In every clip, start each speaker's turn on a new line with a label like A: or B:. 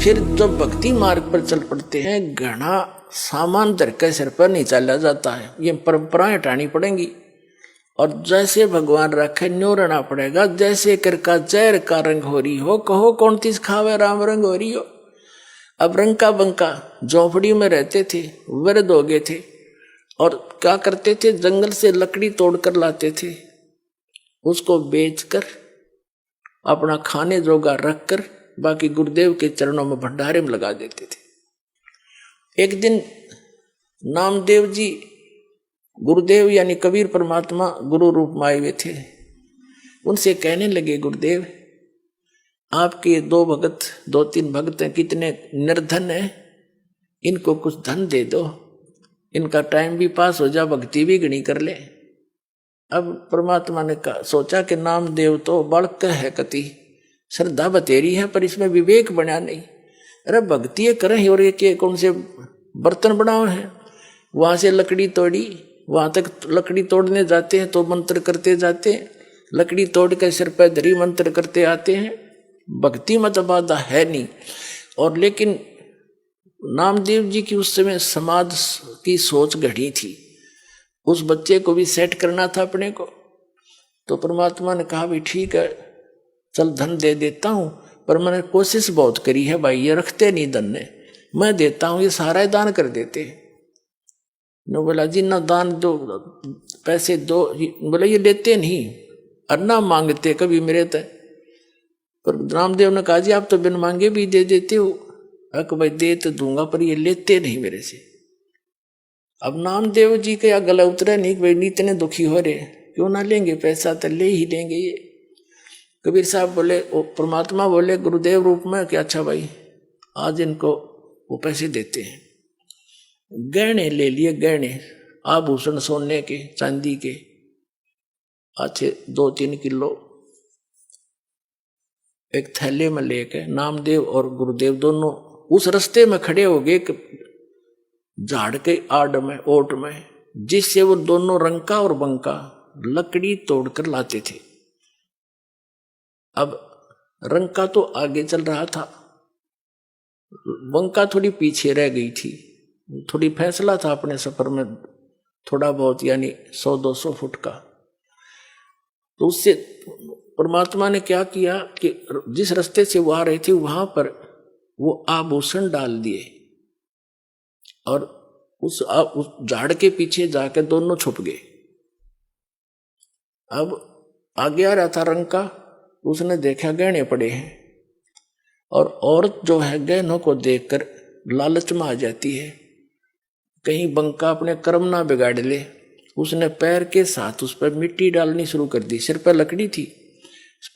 A: फिर जब भक्ति मार्ग पर चल पड़ते हैं, घना सामान धर के सिर पर नहीं चला जाता है, ये परंपराएं हटानी पड़ेंगी। और जैसे भगवान रखे न्यो रहना पड़ेगा। जैसे कर का जहर का रंग हो रही हो, कहो कौन तीस खावे राम रंग हो रही हो। अब रंका बंका झोपड़ी में रहते थे, वृद्ध हो गए थे, और क्या करते थे, जंगल से लकड़ी तोड़कर लाते थे, उसको बेचकर अपना खाने जोगा रखकर बाकी गुरुदेव के चरणों में भंडारे में लगा देते थे। एक दिन नामदेव जी गुरुदेव यानी कबीर परमात्मा गुरु रूप में आए हुए थे, उनसे कहने लगे, गुरुदेव आपके दो तीन भक्त हैं, कितने निर्धन हैं, इनको कुछ धन दे दो, इनका टाइम भी पास हो जा, भक्ति भी घनी कर ले। अब परमात्मा ने सोचा कि नामदेव तो बालक है, कति श्रद्धा बतेरी है, पर इसमें विवेक बना नहीं। अरे भक्ति करें और ये कौन से बर्तन बनाओ हैं। वहां से लकड़ी तोड़ी, वहां तक लकड़ी तोड़ने जाते हैं तो मंत्र करते जाते हैं, लकड़ी तोड़ के सिर पर धरी मंत्र करते आते हैं। भक्ति मत बाधा है नहीं। और लेकिन नामदेव जी की उस समय समाज की सोच घड़ी थी, उस बच्चे को भी सेट करना था अपने को। तो परमात्मा ने कहा भी ठीक है, चल धन दे देता हूं, पर मैंने कोशिश बहुत करी है भाई, ये रखते नहीं धन ने, मैं देता हूं, ये सारा दान कर देते। ने बोला जी ना दान दो, पैसे दो, बोला ये लेते नहीं और ना मांगते कभी मेरे तय। पर रामदेव ने कहा जी आप तो बिन मांगे भी दे देते हो। अक भाई दे तो दूंगा, पर ये लेते नहीं मेरे से। अब नामदेव जी के गला उतरा नहीं, भाई इतने दुखी हो रहे, क्यों ना लेंगे पैसा, तो ले ही लेंगे ये। कबीर साहब बोले, परमात्मा बोले गुरुदेव रूप में कि अच्छा भाई आज इनको वो पैसे देते हैं। गहने ले लिए, गहने आभूषण सोने के चांदी के अच्छे 2-3 किलो एक थैले में लेके नामदेव और गुरुदेव दोनों उस रास्ते में खड़े हो गए, झाड़ के आड़ में ओट में, जिससे वो दोनों रंका और बंका लकड़ी तोड़कर लाते थे। अब रंका तो आगे चल रहा था, बंका थोड़ी पीछे रह गई थी। थोड़ी फैसला था अपने सफर में थोड़ा बहुत, यानी 100-200 फुट का। तो उससे परमात्मा ने क्या किया कि जिस रास्ते से वो आ रहे थे वहां पर वो आभूषण डाल दिए और उस झाड़ के पीछे जाकर दोनों छुप गए। अब आगे आ रहा था रंका, उसने देखा गहने पड़े हैं, और औरत जो है गहनों को देखकर लालच में आ जाती है, कहीं बंका अपने कर्म ना बिगाड़ ले। उसने पैर के साथ उस पर मिट्टी डालनी शुरू कर दी, सिर पर लकड़ी थी,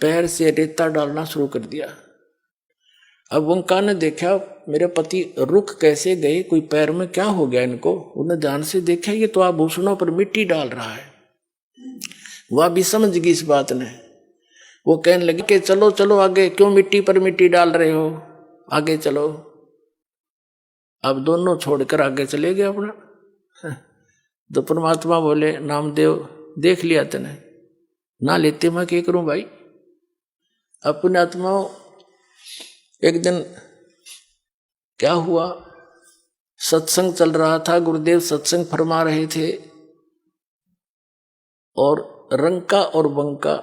A: पैर से रेता डालना शुरू कर दिया। अब बंका ने देखा मेरे पति रुक कैसे गए, कोई पैर में क्या हो गया इनको। उन्हें ध्यान से देखा ये तो आभूषणों पर मिट्टी डाल रहा है। वह भी समझ गई इस बात ने। वो कहने लगे कि चलो चलो आगे, क्यों मिट्टी पर मिट्टी डाल रहे हो, आगे चलो। अब दोनों छोड़कर आगे चले गए अपना। तो परमात्मा बोले नामदेव देख लिया तने, ना लेते मैं क्या करूं भाई। अपने आत्माओं एक दिन क्या हुआ, सत्संग चल रहा था, गुरुदेव सत्संग फरमा रहे थे, और रंका और बंका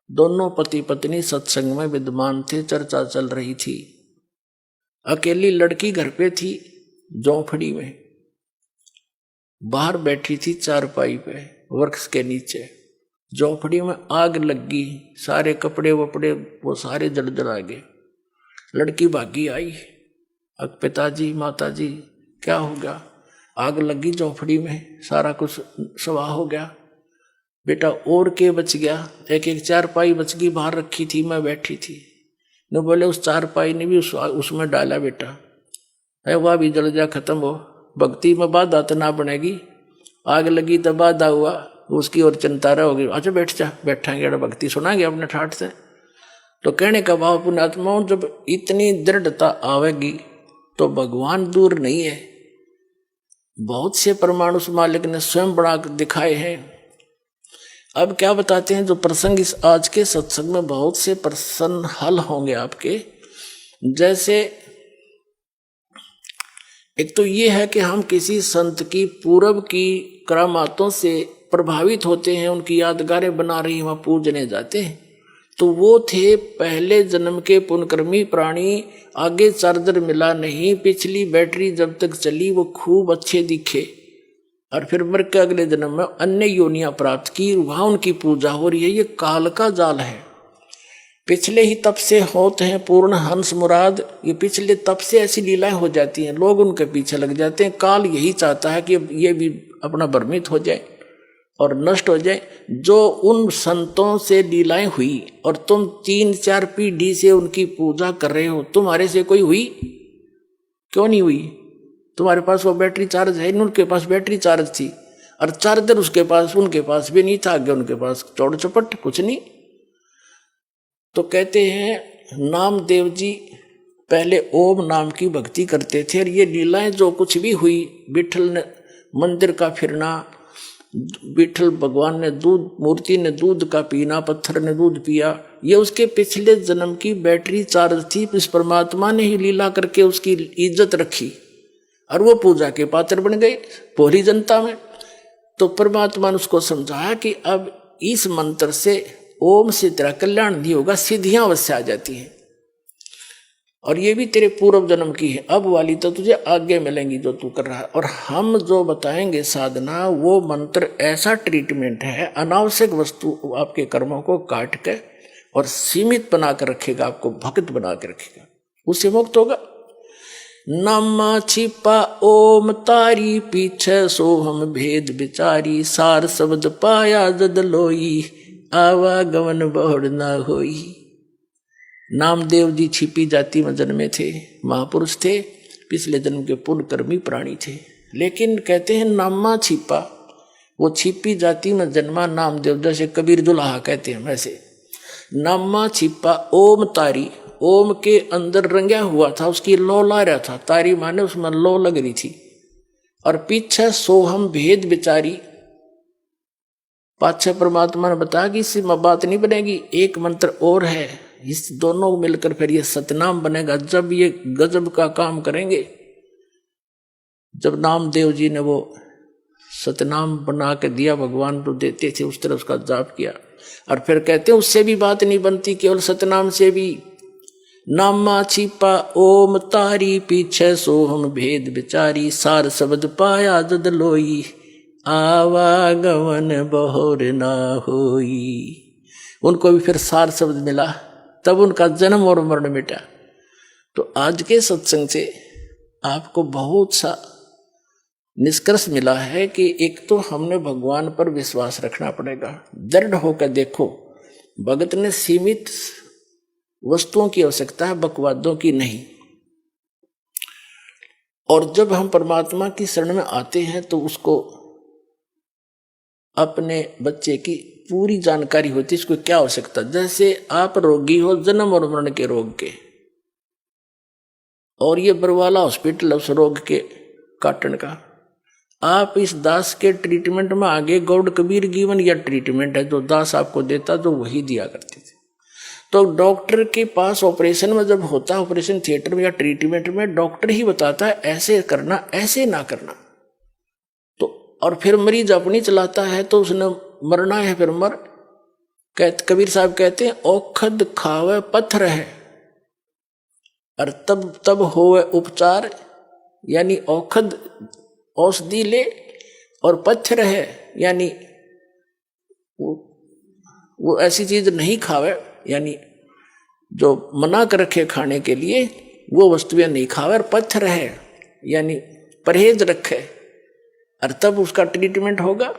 A: दोनों पति पत्नी सत्संग में विद्यमान थे, चर्चा चल रही थी। अकेली लड़की घर पे थी, झोंपड़ी में बाहर बैठी थी चारपाई पे वृक्ष के नीचे। झोंपड़ी में आग लगी, सारे कपड़े वपड़े वो सारे जल गए। लड़की भागी आई, अब पिताजी माताजी क्या हो गया, आग लगी झोंपड़ी में, सारा कुछ स्वाह हो गया। बेटा और के बच गया, एक चारपाई बच गई, बाहर रखी थी, मैं बैठी थी। ने बोले उस चारपाई ने भी उसमें डाला बेटा, है वह भी जल जा, खत्म हो। भक्ति में बाधा तो ना बनेगी, आग लगी तो बाधा हुआ, उसकी और चिंता होगी। अच्छा बैठ जा, बैठांगे भक्ति सुनाएंगे अपने ठाठ से। तो कहने का भाव पुण्यात्माओं, जब इतनी दृढ़ता आवेगी तो भगवान दूर नहीं है। बहुत से प्रमाण उस मालिक ने स्वयं बना दिखाए हैं। अब क्या बताते हैं, जो प्रसंग इस आज के सत्संग में बहुत से प्रसन्न हल होंगे आपके। जैसे एक तो ये है कि हम किसी संत की पूर्व की करामातों से प्रभावित होते हैं, उनकी यादगारें बना रही वहां पूजने जाते हैं। तो वो थे पहले जन्म के पुण्यकर्मी प्राणी, आगे चार्जर मिला नहीं, पिछली बैटरी जब तक चली वो खूब अच्छे दिखे, और फिर मर के अगले जन्म में अन्य योनियां प्राप्त की, वहां उनकी पूजा हो रही है। ये काल का जाल है। पिछले ही तप से होते हैं पूर्ण हंस मुराद, ये पिछले तप से ऐसी लीलाएं हो जाती हैं, लोग उनके पीछे लग जाते हैं। काल यही चाहता है कि ये भी अपना भ्रमित हो जाए और नष्ट हो जाए। जो उन संतों से लीलाएं हुई और तुम 3-4 पीढ़ी से उनकी पूजा कर रहे हो, तुम्हारे से कोई हुई? क्यों नहीं हुई? तुम्हारे पास वो बैटरी चार्ज है, उनके पास बैटरी चार्ज थी, और चार्जर उसके पास उनके पास भी नहीं था, आगे उनके पास चौड़ चपट कुछ नहीं। तो कहते हैं नामदेव जी पहले ओम नाम की भक्ति करते थे, और ये लीलाएं जो कुछ भी हुई, विठल ने मंदिर का फिरना, विठल भगवान ने दूध, मूर्ति ने दूध का पीना, पत्थर ने दूध पिया, ये उसके पिछले जन्म की बैटरी चार्ज थी। इस परमात्मा ने ही लीला करके उसकी इज्जत रखी और वो पूजा के पात्र बन गए पूरी जनता में। तो परमात्मा ने उसको समझाया कि अब इस मंत्र से, ओम से तेरा कल्याण नहीं होगा, सिद्धियां अवश्य आ जाती हैं, और ये भी तेरे पूर्व जन्म की है, अब वाली तो तुझे आगे मिलेंगी जो तू कर रहा है। और हम जो बताएंगे साधना, वो मंत्र ऐसा ट्रीटमेंट है, अनावश्यक वस्तु आपके कर्मों को काट के और सीमित बना कर रखेगा, आपको भक्त बना के रखेगा, उससे मुक्त होगा। नम छिपा ओम तारी, पीछे सोहम भेद विचारी, सार शब्द पाया जद लोई, आवागमन बहुड़ न होई। नामदेव जी छिपी जाति में जन्मे थे, महापुरुष थे, पिछले जन्म के पुण्यकर्मी प्राणी थे, लेकिन कहते हैं नामा छिपा, वो छिपी जाति में जन्मा नामदेव, जैसे कबीर दुल्हा कहते हैं वैसे। नामा छिपा ओम तारी, ओम के अंदर रंगा हुआ था, उसकी लो ला रहा था, तारी माने उसमें लो लग रही थी, और पीछे सोहम भेद विचारी, पाछे परमात्मा ने बताया कि इससे बात नहीं बनेगी, एक मंत्र और है, इस दोनों मिलकर फिर ये सतनाम बनेगा। जब ये गजब का काम करेंगे, जब नामदेव जी ने वो सतनाम बना के दिया, भगवान तो देते थे, उस तरह उसका जाप किया, और फिर कहते हैं उससे भी बात नहीं बनती, केवल सतनाम से भी। नामा छिपा ओम तारी, पीछे सोहम भेद विचारी, सार शब्द पाया जद लोई, आवागमन बहुर ना होई। उनको भी फिर सार शब्द मिला, तब उनका जन्म और मरण मिटा। तो आज के सत्संग से आपको बहुत सा निष्कर्ष मिला है कि एक तो हमने भगवान पर विश्वास रखना पड़ेगा, दृढ़ होकर देखो। भगत ने सीमित वस्तुओं की आवश्यकता है, बकवादों की नहीं। और जब हम परमात्मा की शरण में आते हैं तो उसको अपने बच्चे की पूरी जानकारी होती है, इसको क्या आवश्यकता। जैसे आप रोगी हो जन्म और मरण के रोग के, और ये बरवाला हॉस्पिटल उस रोग के काटन का, आप इस दास के ट्रीटमेंट में आगे गौड़ कबीर गिवन या ट्रीटमेंट है जो दास आपको देता, जो वही दिया करते थे। तो डॉक्टर के पास ऑपरेशन में जब होता है, ऑपरेशन थिएटर में या ट्रीटमेंट में, डॉक्टर ही बताता है ऐसे करना, ऐसे ना करना। तो और फिर मरीज अपनी चलाता है, तो उसने मरना है, फिर मर। कबीर साहब कहते हैं औखद खावे पत्थर है, और तब होवे उपचार, यानी औखद औषधि ले, और पत्थर है यानी वो ऐसी चीज नहीं खावे, यानी जो मना कर रखे खाने के लिए वो वस्तुएं नहीं खावे, और पत्थर है यानी परहेज रखे, और तब उसका ट्रीटमेंट होगा।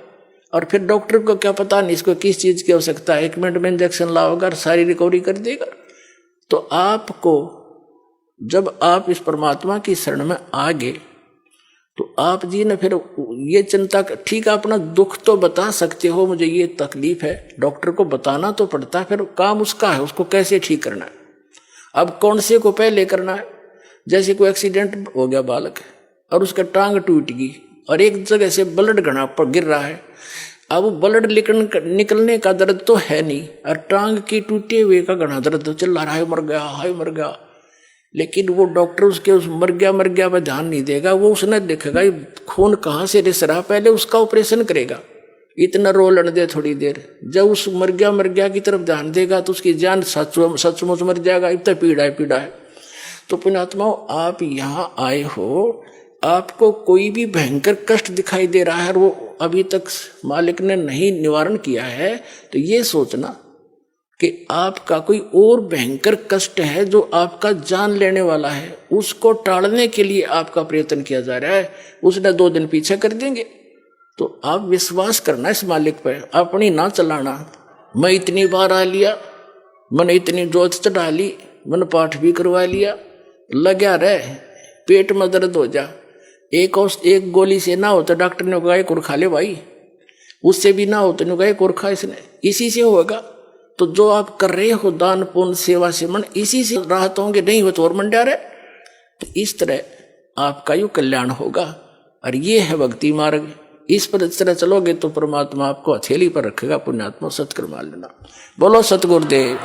A: और फिर डॉक्टर को क्या पता नहीं इसको किस चीज की आवश्यकता है, 1 मिनट में इंजेक्शन लाओगा और सारी रिकवरी कर देगा। तो आपको जब आप इस परमात्मा की शरण में आ गए, तो आप जी ने फिर ये चिंता, ठीक है अपना दुख तो बता सकते हो, मुझे ये तकलीफ है, डॉक्टर को बताना तो पड़ता है, फिर काम उसका है, उसको कैसे ठीक करना है। अब कौन से को पहले करना है। जैसे कोई एक्सीडेंट हो गया बालक, और उसका टांग टूट गई, और एक जगह से ब्लड घड़ा पर गिर रहा है, अब ब्लड निकलने का दर्द तो है नहीं, और टांग की टूटे हुए का घना दर्द चल रहा है, मर गया, हाय मर गया। लेकिन वो डॉक्टर उसके उस मर गया पर ध्यान नहीं देगा। वो उसने देखेगा ये खून कहाँ से रिस रहा, पहले उसका ऑपरेशन करेगा, इतना रोलन दे थोड़ी देर। जब उस मर गया की तरफ ध्यान देगा तो उसकी जान सचमुच मर जाएगा। इतना पीड़ा है। तो पुण्यात्माओं, आप यहाँ आए हो, आपको कोई भी भयंकर कष्ट दिखाई दे रहा है और वो अभी तक मालिक ने नहीं निवारण किया है, तो ये सोचना कि आपका कोई और भयंकर कष्ट है जो आपका जान लेने वाला है, उसको टालने के लिए आपका प्रयत्न किया जा रहा है। उसने 2 दिन पीछे कर देंगे। तो आप विश्वास करना इस मालिक पर, अपनी ना चलाना। मैं इतनी बार आ लिया, मैंने इतनी जोत चढ़ा ली, मैंने पाठ भी करवा लिया, लगा रहे, पेट में दर्द हो जा, एक गोली से ना हो तो डॉक्टर ने कहा एक और खा ले भाई, उससे भी ना हो तो कहा एक और खा, इसने इसी से होगा। तो जो आप कर रहे हो दान पुण्य सेवा सेवन, इसी से राहत होंगे, नहीं हो तो और मंडा रहे। तो इस तरह आपका यू कल्याण होगा। और ये है भक्ति मार्ग। इस पर इस तरह चलोगे तो परमात्मा आपको हथेली पर रखेगा। पुण्यात्मा सत्कर्म लेना। बोलो सतगुरुदेव।